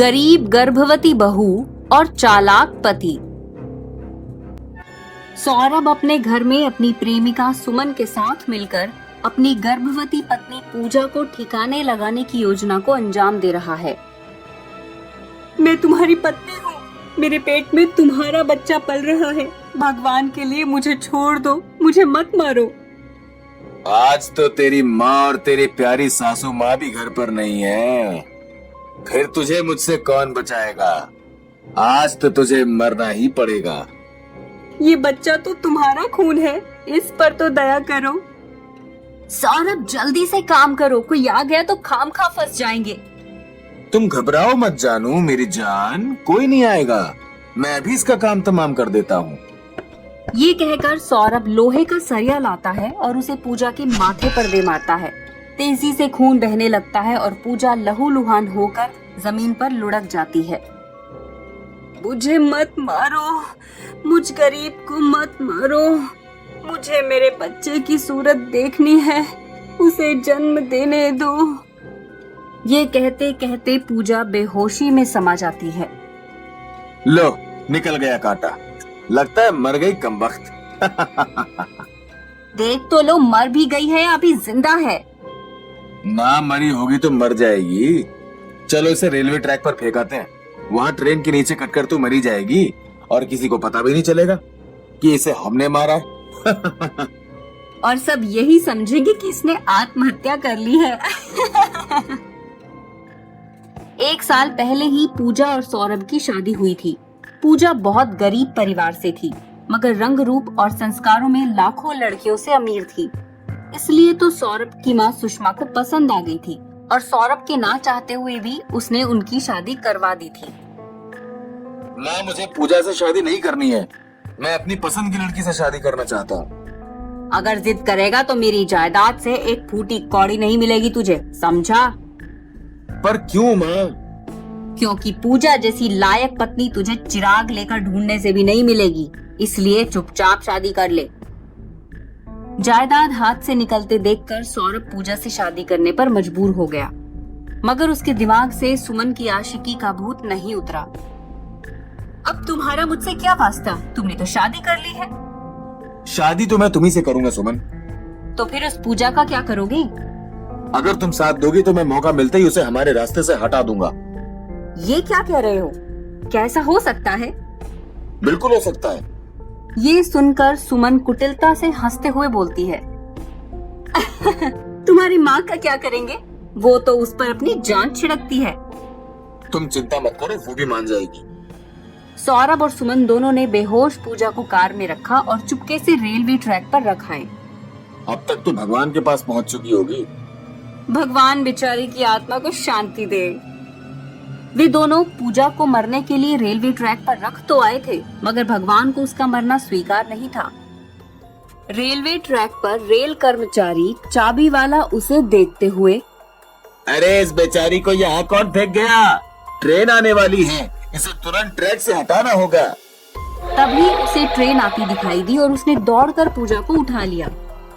गरीब गर्भवती बहू और चालाक पति। सौरभ अपने घर में अपनी प्रेमिका सुमन के साथ मिलकर अपनी गर्भवती पत्नी पूजा को ठिकाने लगाने की योजना को अंजाम दे रहा है। मैं तुम्हारी पत्नी हूँ, मेरे पेट में तुम्हारा बच्चा पल रहा है। भगवान के लिए मुझे छोड़ दो, मुझे मत मारो। आज तो तेरी माँ और तेरी प्यारी सासू माँ भी घर पर नहीं है, फिर तुझे मुझसे कौन बचाएगा? आज तो तुझे मरना ही पड़ेगा। ये बच्चा तो तुम्हारा खून है, इस पर तो दया करो। सौरभ जल्दी से काम करो, कोई आ गया तो खामखा फंस जाएंगे। तुम घबराओ मत जानू मेरी जान, कोई नहीं आएगा, मैं अभी इसका काम तमाम कर देता हूँ। ये कहकर सौरभ लोहे का सरिया लाता है और उसे पूजा के माथे पर दे मारता है। तेजी से खून बहने लगता है और पूजा लहूलुहान होकर जमीन पर लुढ़क जाती है। मुझे मत मारो, मुझ गरीब को मत मारो, मुझे मेरे बच्चे की सूरत देखनी है, उसे जन्म देने दो। ये कहते कहते पूजा बेहोशी में समा जाती है। लो निकल गया कांटा, लगता है मर गई कमबख्त। देख तो लो, मर भी गई है, अभी जिंदा है। ना मरी होगी तो मर जाएगी। चलो इसे रेलवे ट्रैक पर फेंकाते हैं, वहाँ ट्रेन के नीचे कटकर तो मरी जाएगी और किसी को पता भी नहीं चलेगा कि इसे हमने मारा है। और सब यही समझेंगे कि इसने आत्महत्या कर ली है। एक साल पहले ही पूजा और सौरभ की शादी हुई थी। पूजा बहुत गरीब परिवार से थी, मगर रंग रूप और संस्कारों में लाखों लड़कियों से अमीर थी। इसलिए तो सौरभ की माँ सुषमा को पसंद आ गई थी और सौरभ के ना चाहते हुए भी उसने उनकी शादी करवा दी थी। माँ मुझे पूजा से शादी नहीं करनी है, मैं अपनी पसंद की लड़की से शादी करना चाहता हूँ। अगर जिद करेगा तो मेरी जायदाद से एक फूटी कौड़ी नहीं मिलेगी तुझे, समझा? पर क्यों माँ? क्योंकि पूजा जैसी लायक पत्नी तुझे चिराग लेकर ढूंढने से भी नहीं मिलेगी, इसलिए चुपचाप शादी कर ले। जायदाद हाथ से निकलते देखकर सौरभ पूजा से शादी करने पर मजबूर हो गया, मगर उसके दिमाग से सुमन की आशिकी का भूत नहीं उतरा। अब तुम्हारा मुझसे क्या वास्ता, तुमने तो शादी कर ली है। शादी तो मैं तुम्ही से करूंगा सुमन। तो फिर उस पूजा का क्या करोगे? अगर तुम साथ दोगी तो मैं मौका मिलते ही उसे हमारे रास्ते से हटा दूंगा। ये क्या कह रहे हो? कैसा हो सकता है? बिल्कुल हो सकता है। ये सुनकर सुमन कुटिलता से हंसते हुए बोलती है। तुम्हारी माँ का क्या करेंगे? वो तो उस पर अपनी जान छिड़कती है। तुम चिंता मत करो, वो भी मान जाएगी। सौरभ और सुमन दोनों ने बेहोश पूजा को कार में रखा और चुपके से रेलवे ट्रैक पर रखाए। अब तक तो भगवान के पास पहुंच चुकी होगी। भगवान बेचारी की आत्मा को शांति दे। वे दोनों पूजा को मरने के लिए रेलवे ट्रैक पर रख तो आए थे, मगर भगवान को उसका मरना स्वीकार नहीं था। रेलवे ट्रैक पर रेल कर्मचारी चाबी वाला उसे देखते हुए, अरे इस बेचारी को यहाँ कौन फेंक गया? ट्रेन आने वाली है, इसे तुरंत ट्रैक से हटाना होगा। तभी उसे ट्रेन आती दिखाई दी और उसने दौड़कर पूजा को उठा लिया।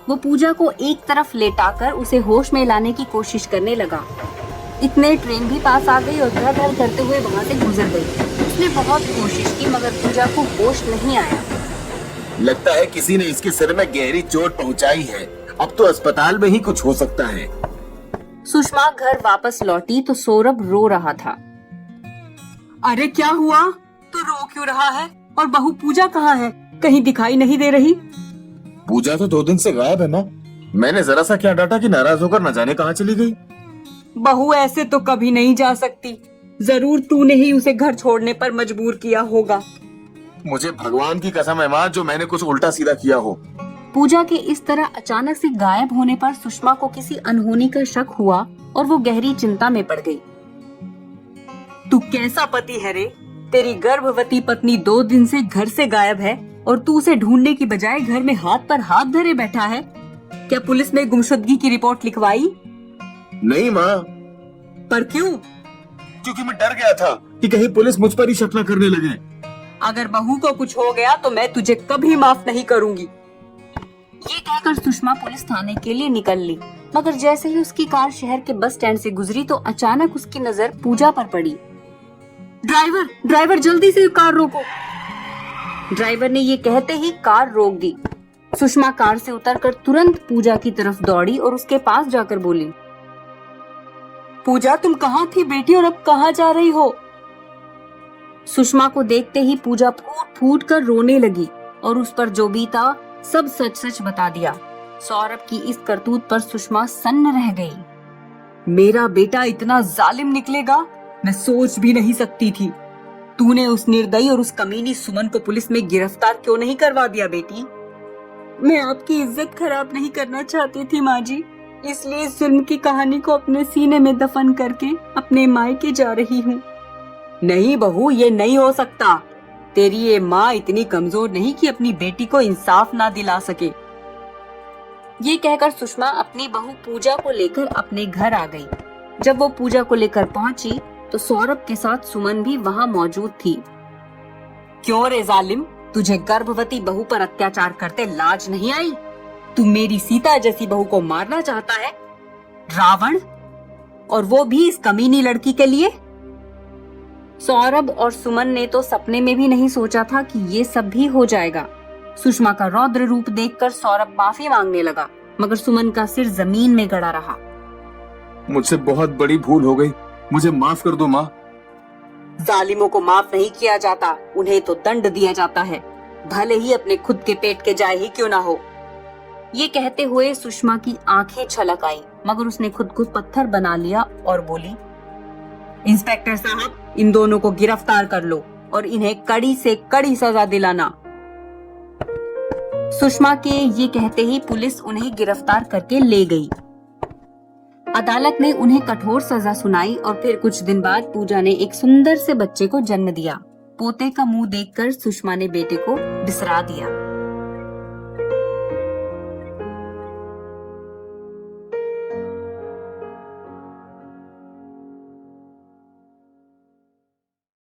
वो पूजा को एक तरफ लेटाकर उसे होश में लाने की कोशिश करने लगा। इतने ट्रेन भी पास आ गई और धड़-धड़ करते हुए वहाँ से गुजर गई। उसने बहुत कोशिश की मगर पूजा को होश नहीं आया। लगता है किसी ने इसके सिर में गहरी चोट पहुंचाई है, अब तो अस्पताल में ही कुछ हो सकता है। सुषमा घर वापस लौटी तो सौरभ रो रहा था। अरे क्या हुआ? तो रो क्यों रहा है? और बहू पूजा कहाँ है? कहीं दिखाई नहीं दे रही। पूजा तो 2 दिन से गायब है माँ। मैंने जरा सा क्या डांटा कि नाराज होकर न जाने कहाँ चली गई। बहू ऐसे तो कभी नहीं जा सकती, जरूर तूने ही उसे घर छोड़ने पर मजबूर किया होगा। मुझे भगवान की कसम है माँ, जो मैंने कुछ उल्टा सीधा किया हो। पूजा के इस तरह अचानक से गायब होने पर सुषमा को किसी अनहोनी का शक हुआ और वो गहरी चिंता में पड़ गई। तू कैसा पति है रे? तेरी गर्भवती पत्नी 2 दिन से घर से गायब है और तू उसे ढूंढने की बजाय घर में हाथ पर हाथ धरे बैठा है। क्या पुलिस में गुमशुदगी की रिपोर्ट लिखवाई? नहीं माँ। पर क्यों? क्योंकि मैं डर गया था कि कहीं पुलिस मुझ पर ही शक न करने लगे। अगर बहू को कुछ हो गया तो मैं तुझे कभी माफ नहीं करूंगी। ये कहकर सुषमा पुलिस थाने के लिए निकल ली, मगर जैसे ही उसकी कार शहर के बस स्टैंड से गुजरी तो अचानक उसकी नजर पूजा पर पड़ी। ड्राइवर ड्राइवर जल्दी से कार रोको। ड्राइवर ने ये कहते ही कार रोक दी। सुषमा कार से उतरकर तुरंत पूजा की तरफ दौड़ी और उसके पास जाकर बोली, पूजा तुम कहाँ थी बेटी और अब कहाँ जा रही हो? सुषमा को देखते ही पूजा फूट फूट कर रोने लगी और उस पर जो बीता सब सच सच बता दिया। सौरभ की इस करतूत पर सुषमा सन्न रह गई। मेरा बेटा इतना जालिम निकलेगा मैं सोच भी नहीं सकती थी। तूने उस निर्दयी और उस कमीनी सुमन को पुलिस में गिरफ्तार क्यों नहीं करवा दिया बेटी? मैं आपकी इज्जत खराब नहीं करना चाहती थी माँ जी, इसलिए इस जुल्म की कहानी को अपने सीने में दफन करके अपने मायके जा रही हूँ। नहीं बहू, ये नहीं हो सकता। तेरी ये माँ इतनी कमजोर नहीं कि अपनी बेटी को इंसाफ ना दिला सके। ये कहकर सुषमा अपनी बहू पूजा को लेकर अपने घर आ गई। जब वो पूजा को लेकर पहुंची तो सौरभ के साथ सुमन भी वहाँ मौजूद थी। क्यों रे जालिम, तुझे गर्भवती बहू पर अत्याचार करते लाज नहीं आई? तू मेरी सीता जैसी बहू को मारना चाहता है? रावण, और वो भी इस कमीनी लड़की के लिए? सौरभ और सुमन ने तो सपने में भी नहीं सोचा था कि ये सब भी हो जाएगा। सुषमा का रौद्र रूप देखकर सौरभ माफी मांगने लगा, मगर सुमन का सिर जमीन में गड़ा रहा। मुझसे बहुत बड़ी भूल हो गई, मुझे माफ कर दो माँ। जालिमों को माफ नहीं किया जाता, उन्हें तो दंड दिया जाता है, भले ही अपने खुद के पेट के जाए ही क्यों ना हो। ये कहते हुए सुषमा की आंखें छलक आई, मगर उसने खुद को पत्थर बना लिया और बोली, इंस्पेक्टर साहब, इन दोनों को गिरफ्तार कर लो और इन्हें कड़ी से कड़ी सजा दिलाना। सुषमा के ये कहते ही पुलिस उन्हें गिरफ्तार करके ले गई। अदालत ने उन्हें कठोर सजा सुनाई और फिर कुछ दिन बाद पूजा ने एक सुंदर से बच्चे को जन्म दिया। पोते का मुंह देखकर सुषमा ने बेटे को बिसरा दिया।